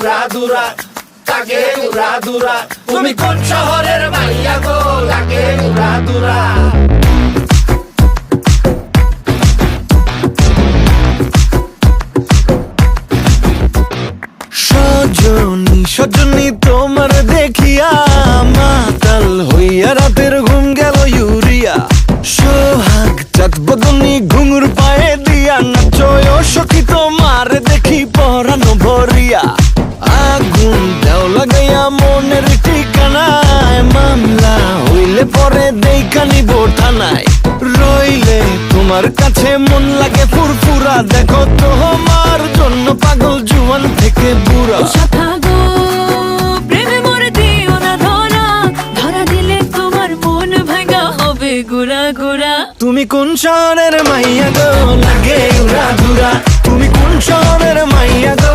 উড়াদুরা, লাগে উড়াদুরা। তুমি কোন শহরের মাইয়া গো, লাগে উড়াদুরা। সজনী সজনী তোমার দেখিয়া মাতাল হইয়া রাতের ঘুম গেল ইউরিয়া। সোহাগ চাঁদ বদনী ঘুঙুর পায়ে দিয়া নাচয় সখী তোমার দেখি পরানো ভরিয়া। আগুন দেও লাগাইয়া মনের ঠিকানায়, মামলা হইলে পরে দেখা নিব থানায়। রইলে তোমার কাছে মন লাগে ফুরফুরা, দেখো তোমার জন্য পাগল জুয়ান থেকে বুড়া। শাখা গো প্রেমে মরে দিও না ধরা, ধরা দিলে তোমার মন ভাঙা হবে গুড়া গুড়া। তুমি কোন শহরের মাইয়া গো, লাগে উড়াদুরা। তুমি কোন শহরের মাইয়া গো,